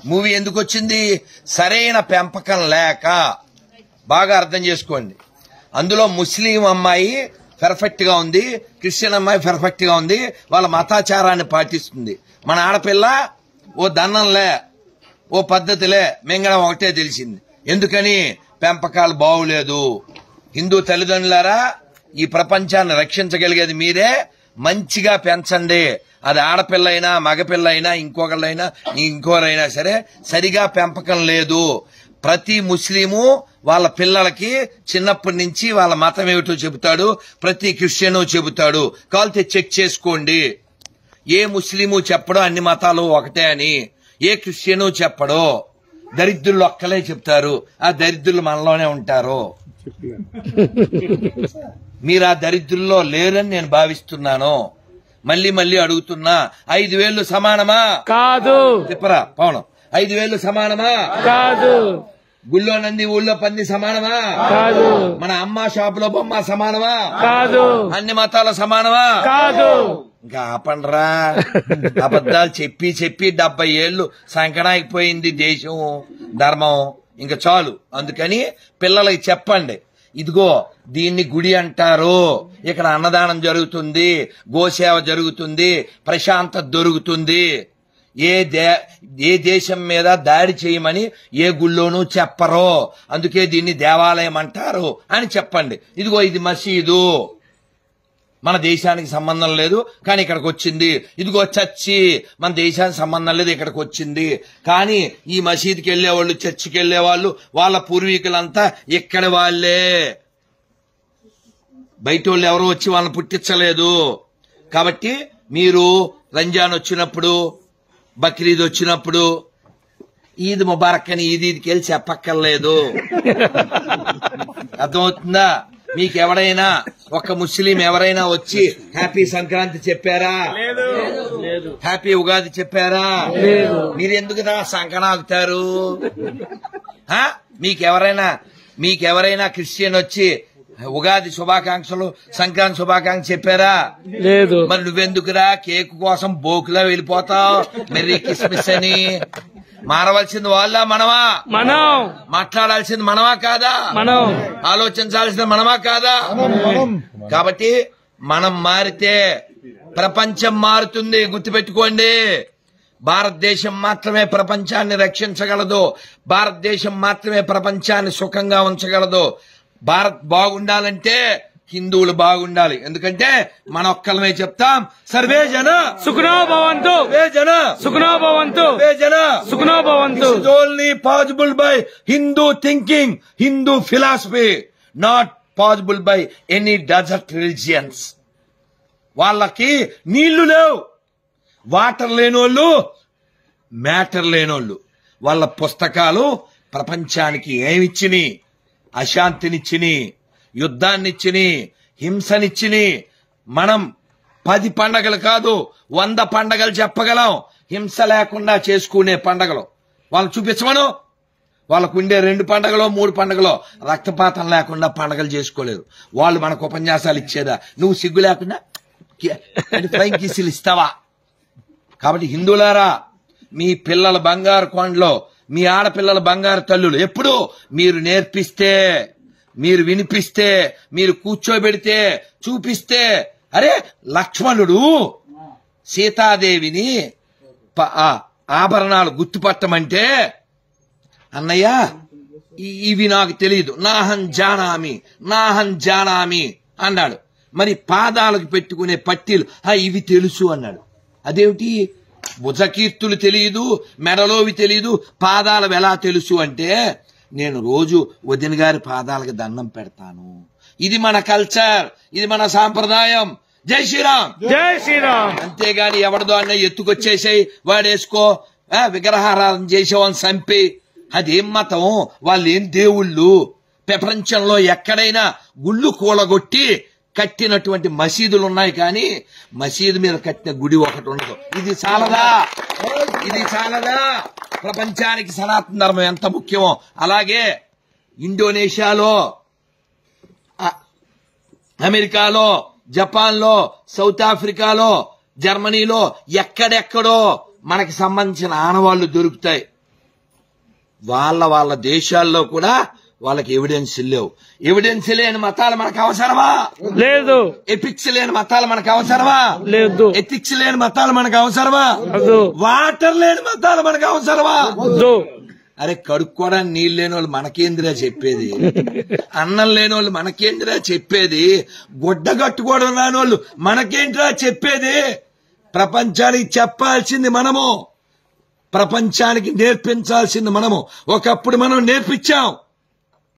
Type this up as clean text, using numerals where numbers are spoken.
Movie ఎందుకు వచ్చింది? సరైన పెంపకం లేక. బాగా అర్థం చేసుకోండి. అందులో ముస్లిం అమ్మాయి పర్ఫెక్ట్ గా ఉంది, క్రిస్టియన్ అమ్మాయి పర్ఫెక్ట్ గా ఉంది, వాళ్ళ మతాచారాన్ని పాటిస్తుంది. మన ఆడపిల్ల ఓ దన్నంలే, ఓ పద్ధతిలే, మింగడం ఒకటే తెలిసింది. ఎందుకని? పెంపకాలు బాగులేదు. హిందూ తల్లిదండ్రులారా, ఈ ప్రపంచాన్ని రక్షించగలిగేది మీరే. మంచిగా పెంచండి. అది ఆడపిల్ల అయినా మగపిల్ల అయినా ఇంకొకళ్ళైనా ఇంకోరైనా సరే సరిగా పెంపకం లేదు. ప్రతి ముస్లిము వాళ్ళ పిల్లలకి చిన్నప్పటి నుంచి వాళ్ళ మతం ఏమిటో చెబుతాడు, ప్రతి క్రిస్టియను చెబుతాడు. కావాలంటే చెక్ చేసుకోండి. ఏ ముస్లిము చెప్పడో అన్ని మతాలు ఒకటే అని, ఏ క్రిస్టియను చెప్పడో. దరిద్రులు ఒక్కలే చెప్తారు, ఆ దరిద్రులు మనలోనే ఉంటారు. మీరు ఆ దరిద్రుల్లో లేరని నేను భావిస్తున్నాను. మళ్ళీ మళ్ళీ అడుగుతున్నా, 5,000 సమానమా? కాదు. చెప్పరా పవనం, 5,000 సమానమా? కాదు. గుళ్ళో నంది ఊళ్ళో పంది సమానమా? కాదు. మన అమ్మ షాపులో బొమ్మ సమానమా? కాదు. అన్ని మతాల సమానమా? కాదు. ఇంకా ఆపండ్రా. అబద్దాలు చెప్పి చెప్పి 70 ఏళ్లు సంకనాగిపోయింది దేశం, ధర్మం. ఇంకా చాలు. అందుకని పిల్లలకి చెప్పండి, ఇదిగో దీన్ని గుడి అంటారు, ఇక్కడ అన్నదానం జరుగుతుంది, గోసేవ జరుగుతుంది, ప్రశాంతత దొరుకుతుంది. ఏ దేశం మీద దాడి చేయమని ఏ గుళ్ళోనూ చెప్పరో, అందుకే దీన్ని దేవాలయం అంటారు అని చెప్పండి. ఇదిగో ఇది మసీదు, మన దేశానికి సంబంధం లేదు కానీ ఇక్కడికి వచ్చింది. ఇదిగో చర్చి, మన దేశానికి సంబంధం లేదు ఇక్కడికి వచ్చింది. కానీ ఈ మసీదుకి వెళ్లేవాళ్ళు, చర్చికి వెళ్లేవాళ్ళు వాళ్ళ పూర్వీకులంతా ఇక్కడి వాళ్లే. బయట వాళ్ళు ఎవరో వచ్చి వాళ్ళని పుట్టించలేదు. కాబట్టి మీరు రంజాన్ వచ్చినప్పుడు, బక్రీద్ వచ్చినప్పుడు ఈద్ ముబారక్ అని ఈదీకి వెళ్ళి చెప్పక్కర్లేదు. అర్థమవుతుందా? మీకెవరైనా ఒక ముస్లిం ఎవరైనా వచ్చి హ్యాపీ సంక్రాంతి చెప్పారా? హ్యాపీ ఉగాది చెప్పారా? మీరెందుకు సంకనాగుతారు? మీకెవరైనా క్రిస్టియన్ వచ్చి ఉగాది శుభాకాంక్షలు, సంక్రాంతి శుభాకాంక్షలు చెప్పారా? లేదు. మరి నువ్వెందుకురా కేకు కోసం బోకులా వెళ్ళిపోతావు మెర్రీ క్రిస్మస్ అని? మారవలసింది వాళ్ళ మనమా? మనం. మాట్లాడాల్సింది మనమా కాదా? మనం. ఆలోచించాల్సింది మనమా కాదా? కాబట్టి మనం మారితే ప్రపంచం మారుతుంది. గుర్తుపెట్టుకోండి, భారతదేశం మాత్రమే ప్రపంచాన్ని రక్షించగలదు. భారతదేశం మాత్రమే ప్రపంచాన్ని సుఖంగా ఉంచగలదు. భారత్ బాగుండాలంటే హిందువులు బాగుండాలి. ఎందుకంటే మన ఒక్కలమే చెప్తాం, సర్వే జన సుఖనో భవంతు, సర్వే జన సుఖనో భవంతు, సర్వే జన సుఖనో భవంతు. This is only possible by Hindu thinking, Hindu philosophy, not possible by any desert religions. వాళ్ళకి నీళ్లు లేవు, వాటర్ లేనోళ్ళు, మ్యాటర్ లేనోళ్ళు. వాళ్ళ పుస్తకాలు ప్రపంచానికి ఏమిచ్చిని? అశాంతినిచ్చిని, యుద్ధాన్నిచ్చిని, హింసనిచ్చిని. మనం 10 పండగలు కాదు 100 పండగలు చెప్పగలం, హింస లేకుండా చేసుకునే పండగలు. వాళ్ళు చూపించమను. వాళ్ళకు ఉండే 2 పండగలో 3 పండగలో రక్తపాతం లేకుండా పండగలు చేసుకోలేరు. వాళ్ళు మనకు ఉపన్యాసాలు ఇచ్చేదా? నువ్వు సిగ్గు లేకుండా ఫ్లైంగ్ కిస్సులు ఇస్తావా? కాబట్టి హిందువులారా, మీ పిల్లల బంగారు కొండలో, మీ ఆడపిల్లల బంగారు తల్లులు ఎప్పుడు మీరు నేర్పిస్తే, మీరు వినిపిస్తే, మీరు కూర్చోబెడితే, చూపిస్తే. అరే, లక్ష్మణుడు సీతాదేవిని ఆభరణాలు గుర్తుపట్టమంటే, అన్నయ్య ఇవి నాకు తెలియదు, నాహం జానామి అన్నాడు. మరి పాదాలకు పెట్టుకునే పట్టీలు ఇవి తెలుసు అన్నాడు. అదేమిటి? భుజకీర్తులు తెలియదు, మెడలోవి తెలియదు, పాదాలు ఎలా తెలుసు అంటే, నేను రోజు వదిన గారి పాదాలకు దండం పెడతాను. ఇది మన కల్చర్, ఇది మన సాంప్రదాయం. జై శ్రీరామ్, జై శ్రీరామ్. అంతేగాని ఎవరిదో అన్న ఎత్తుకొచ్చేసాయి వాడేసుకో, విగ్రహారాధన చేసేవాళ్ళని చంపి, అదేం మతం? వాళ్ళేం దేవుళ్ళు? ప్రపంచంలో ఎక్కడైనా గుళ్ళు కూలగొట్టి కట్టినటువంటి మసీదులు ఉన్నాయి, కానీ మసీదు మీద కట్టిన గుడి ఒకటి ఉండదు. ఇది చాలదా? ప్రపంచానికి సనాతన ధర్మం ఎంత ముఖ్యమో అలాగే ఇండోనేషియాలో, అమెరికాలో, జపాన్లో, సౌత్ ఆఫ్రికాలో, జర్మనీలో ఎక్కడెక్కడో మనకి సంబంధించిన ఆనవాళ్లు దొరుకుతాయి. వాళ్ళ దేశాల్లో కూడా వాళ్ళకి ఎవిడెన్స్ లేవు. ఎవిడెన్స్ లేని మతాలు మనకు అవసరమా? లేదు. ఎథిక్స్ లేని మతాలు మనకు అవసరమా? లేదు. ఎథిక్స్ లేని మతాలు మనకు అవసరమా? వద్దు. వాటర్ లేని మతాలు మనకు అవసరమా? వద్దు. అరే కడుక్కోవడానికి నీళ్ళు లేని వాళ్ళు మనకేందిరా చెప్పేది? అన్నం లేని వాళ్ళు మనకేందిరా చెప్పేది? గుడ్డ కట్టుకోవడం రాని వాళ్ళు మనకేంటిరా చెప్పేది? ప్రపంచానికి చెప్పాల్సింది మనము, ప్రపంచానికి నేర్పించాల్సింది మనము. ఒకప్పుడు మనం నేర్పించాం.